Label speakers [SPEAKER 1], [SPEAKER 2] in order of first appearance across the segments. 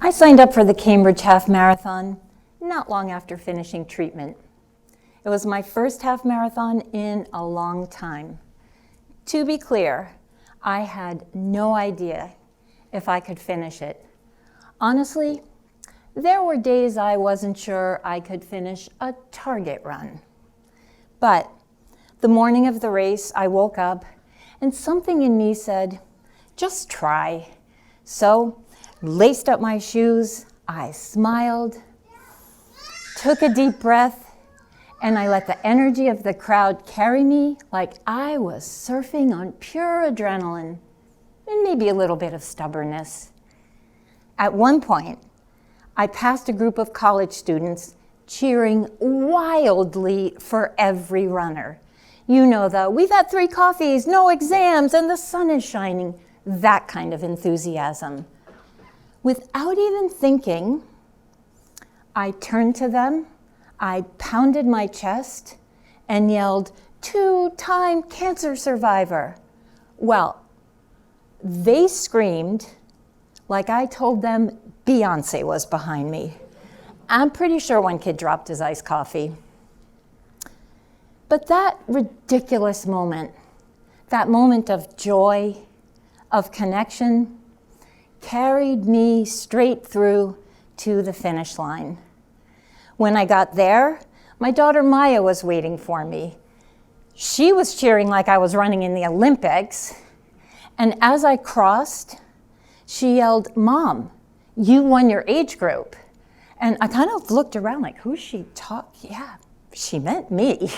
[SPEAKER 1] I signed up for the Cambridge Half Marathon not long after finishing treatment. It was my first half marathon in a long time. To be clear, I had no idea if I could finish it. Honestly, there were days I wasn't sure I could finish a Target run. But the morning of the race, I woke up and something in me said, just try. So, laced up my shoes, I smiled, took a deep breath, and I let the energy of the crowd carry me like I was surfing on pure adrenaline and maybe a little bit of stubbornness. At one point, I passed a group of college students cheering wildly for every runner. You know the, we've had 3 coffees, no exams, and the sun is shining, that kind of enthusiasm. Without even thinking, I turned to them, I pounded my chest, and yelled, 2-time cancer survivor. Well, they screamed like I told them Beyonce was behind me. I'm pretty sure one kid dropped his iced coffee. But that ridiculous moment, that moment of joy, of connection, carried me straight through to the finish line. When I got there, my daughter Maya was waiting for me. She was cheering like I was running in the Olympics. And as I crossed, she yelled, "Mom, you won your age group." And I kind of looked around like, who's she talking? Yeah, she meant me.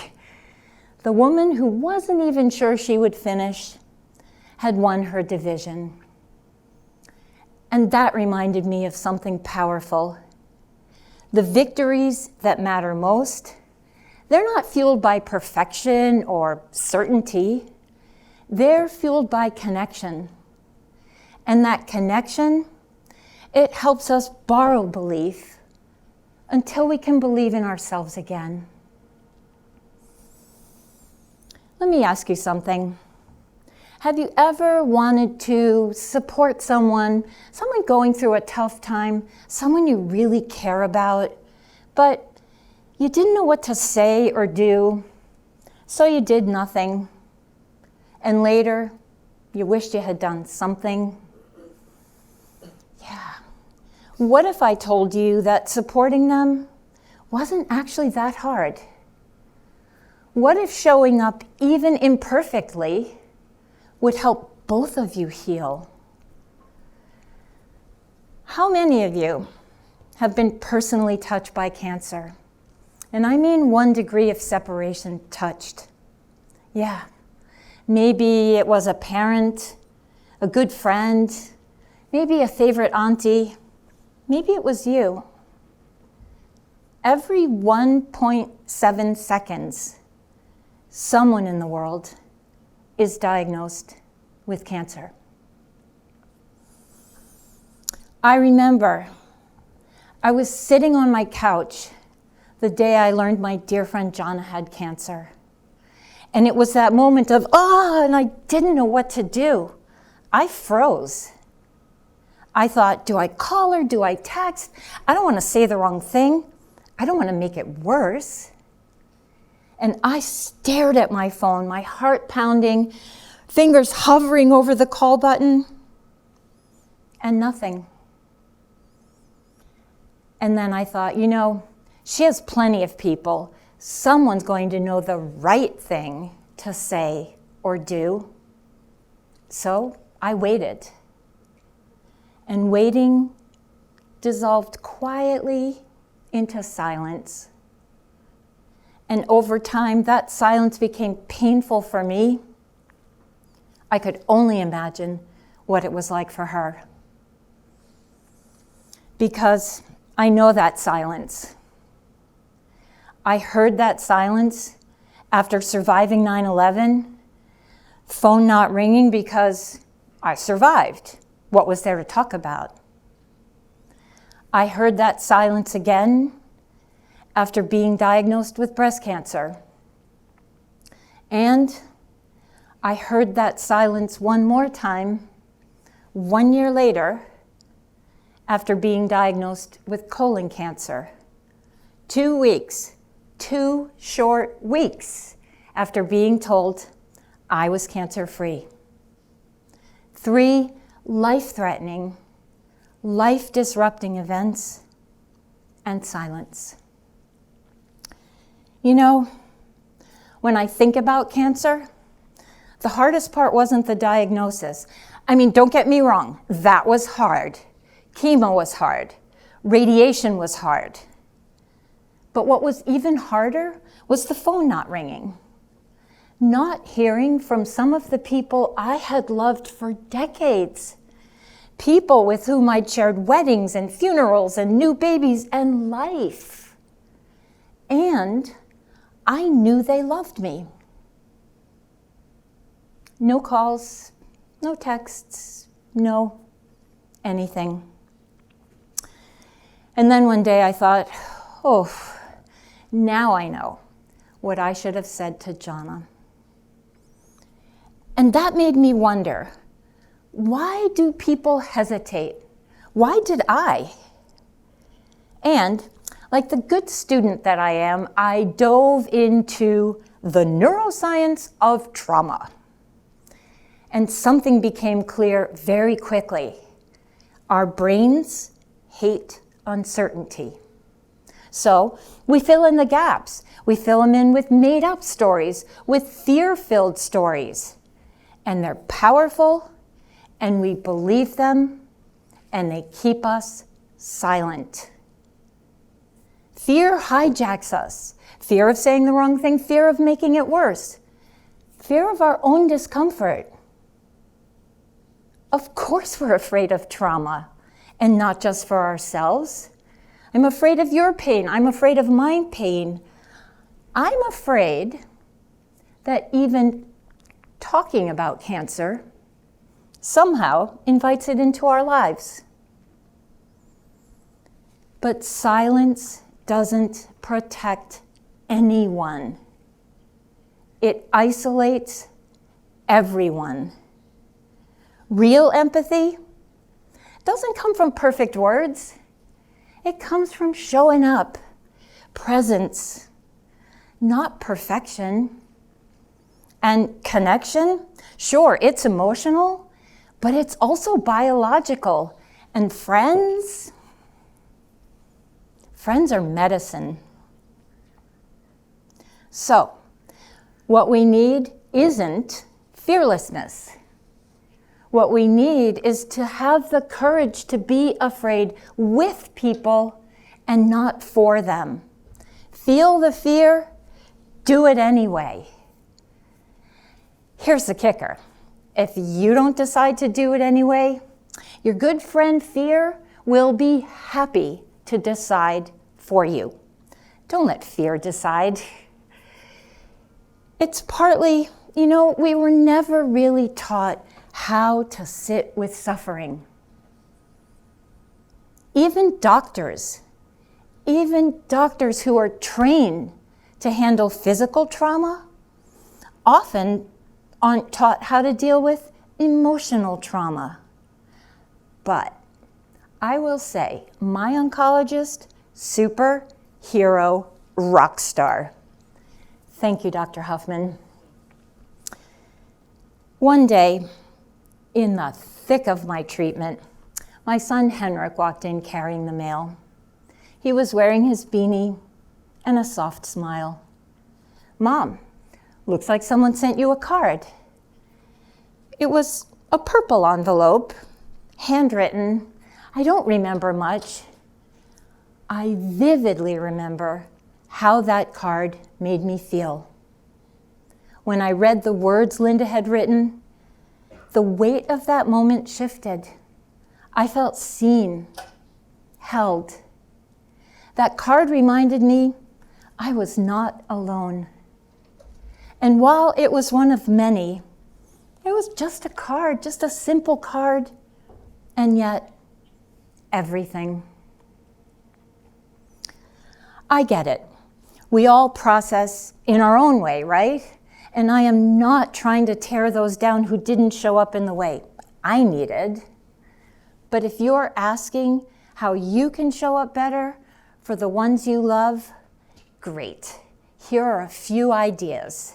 [SPEAKER 1] The woman who wasn't even sure she would finish had won her division. And that reminded me of something powerful. The victories that matter most, they're not fueled by perfection or certainty. They're fueled by connection. And that connection, it helps us borrow belief until we can believe in ourselves again. Let me ask you something. Have you ever wanted to support someone going through a tough time, someone you really care about, but you didn't know what to say or do, so you did nothing, and later you wished you had done something? Yeah. What if I told you that supporting them wasn't actually that hard? What if showing up even imperfectly would help both of you heal? How many of you have been personally touched by cancer? And I mean 1 degree of separation touched. Yeah, maybe it was a parent, a good friend, maybe a favorite auntie, maybe it was you. Every 1.7 seconds, someone in the world is diagnosed with cancer. I remember I was sitting on my couch the day I learned my dear friend Jana had cancer. And it was that moment of, and I didn't know what to do. I froze. I thought, do I call her? Do I text? I don't want to say the wrong thing. I don't want to make it worse. And I stared at my phone, my heart pounding, fingers hovering over the call button, and nothing. And then I thought, she has plenty of people. Someone's going to know the right thing to say or do. So I waited. And waiting dissolved quietly into silence. And over time, that silence became painful for me. I could only imagine what it was like for her. Because I know that silence. I heard that silence after surviving 9/11, phone not ringing because I survived. What was there to talk about? I heard that silence again after being diagnosed with breast cancer. And I heard that silence one more time 1 year later after being diagnosed with colon cancer. 2 weeks, 2 short weeks after being told I was cancer-free. 3 life-threatening, life-disrupting events, and silence. You know, when I think about cancer, the hardest part wasn't the diagnosis. I mean, don't get me wrong, that was hard. Chemo was hard. Radiation was hard. But what was even harder was the phone not ringing. Not hearing from some of the people I had loved for decades. People with whom I'd shared weddings and funerals and new babies and life. And I knew they loved me. No calls, no texts, no anything. And then one day I thought, oh, now I know what I should have said to Jana. And that made me wonder, why do people hesitate? Why did I? And like the good student that I am, I dove into the neuroscience of trauma. And something became clear very quickly. Our brains hate uncertainty. So we fill in the gaps. We fill them in with made-up stories, with fear-filled stories. And they're powerful, and we believe them, and they keep us silent. Fear hijacks us. Fear of saying the wrong thing, fear of making it worse. Fear of our own discomfort. Of course we're afraid of trauma, and not just for ourselves. I'm afraid of your pain. I'm afraid of my pain. I'm afraid that even talking about cancer somehow invites it into our lives. But silence doesn't protect anyone. It isolates everyone. Real empathy doesn't come from perfect words. It comes from showing up, presence, not perfection. And connection, sure, it's emotional, but it's also biological. And friends are medicine. So, what we need isn't fearlessness. What we need is to have the courage to be afraid with people and not for them. Feel the fear, do it anyway. Here's the kicker. If you don't decide to do it anyway, your good friend fear will be happy to decide for you. Don't let fear decide. It's partly, we were never really taught how to sit with suffering. Even doctors who are trained to handle physical trauma often aren't taught how to deal with emotional trauma. But I will say, my oncologist, superhero, rock star. Thank you, Dr. Huffman. One day, in the thick of my treatment, my son Henrik walked in carrying the mail. He was wearing his beanie and a soft smile. "Mom, looks like someone sent you a card." It was a purple envelope, handwritten. I don't remember much. I vividly remember how that card made me feel. When I read the words Linda had written, the weight of that moment shifted. I felt seen, held. That card reminded me I was not alone. And while it was one of many, it was just a card, just a simple card, and yet everything. I get it. We all process in our own way, right? And I am not trying to tear those down who didn't show up in the way I needed. But if you're asking, how you can show up better for the ones you love, great. Here are a few ideas.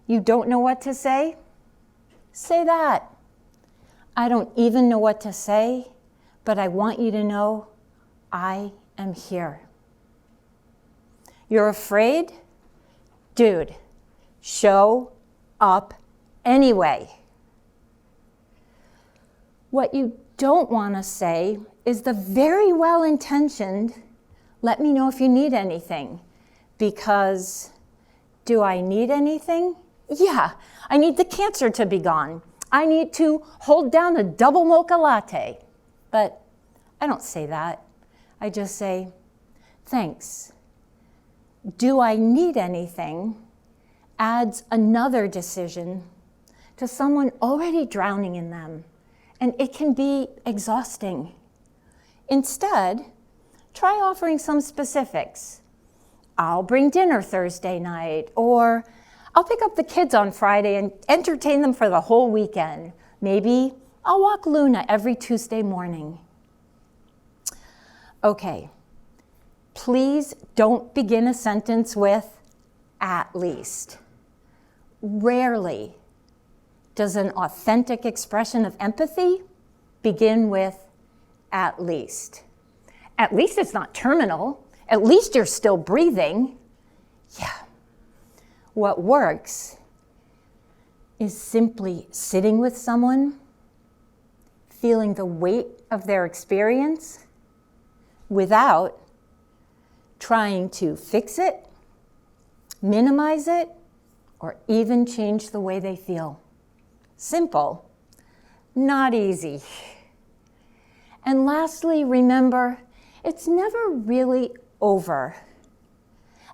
[SPEAKER 1] You don't know what to say? Say that. I don't even know what to say, but I want you to know I am here. You're afraid? Dude, show up anyway. What you don't want to say is the very well-intentioned, let me know if you need anything. Because, do I need anything? Yeah, I need the cancer to be gone. I need to hold down a double mocha latte. But I don't say that. I just say, thanks. Do I need anything adds another decision to someone already drowning in them, and it can be exhausting. Instead, try offering some specifics. I'll bring dinner Thursday night, or I'll pick up the kids on Friday and entertain them for the whole weekend. Maybe I'll walk Luna every Tuesday morning. Okay, please don't begin a sentence with at least. Rarely does an authentic expression of empathy begin with at least. At least it's not terminal. At least you're still breathing. Yeah. What works is simply sitting with someone, feeling the weight of their experience without trying to fix it, minimize it, or even change the way they feel. Simple, not easy. And lastly, remember, it's never really over.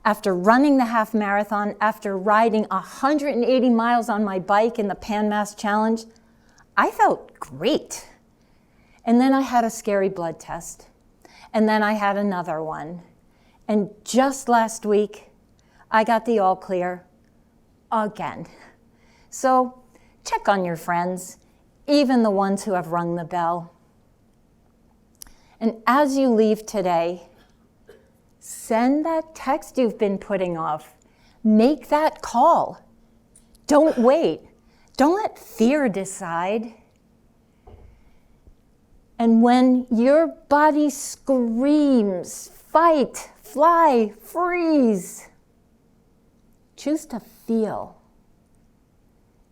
[SPEAKER 1] After running the half marathon, after riding 180 miles on my bike in the Pan Mass Challenge, I felt great. And then I had a scary blood test. And then I had another one. And just last week, I got the all clear again. So check on your friends, even the ones who have rung the bell. And as you leave today, send that text you've been putting off. Make that call. Don't wait. Don't let fear decide. And when your body screams, fight, fly, freeze, choose to feel.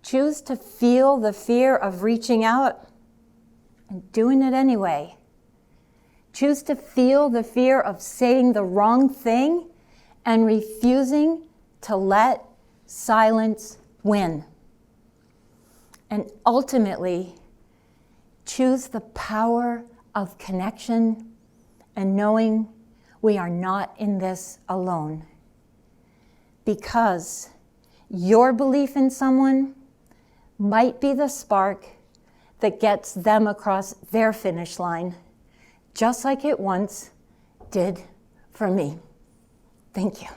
[SPEAKER 1] Choose to feel the fear of reaching out and doing it anyway. Choose to feel the fear of saying the wrong thing and refusing to let silence win. And ultimately, choose the power of connection and knowing we are not in this alone. Because your belief in someone might be the spark that gets them across their finish line, just like it once did for me. Thank you.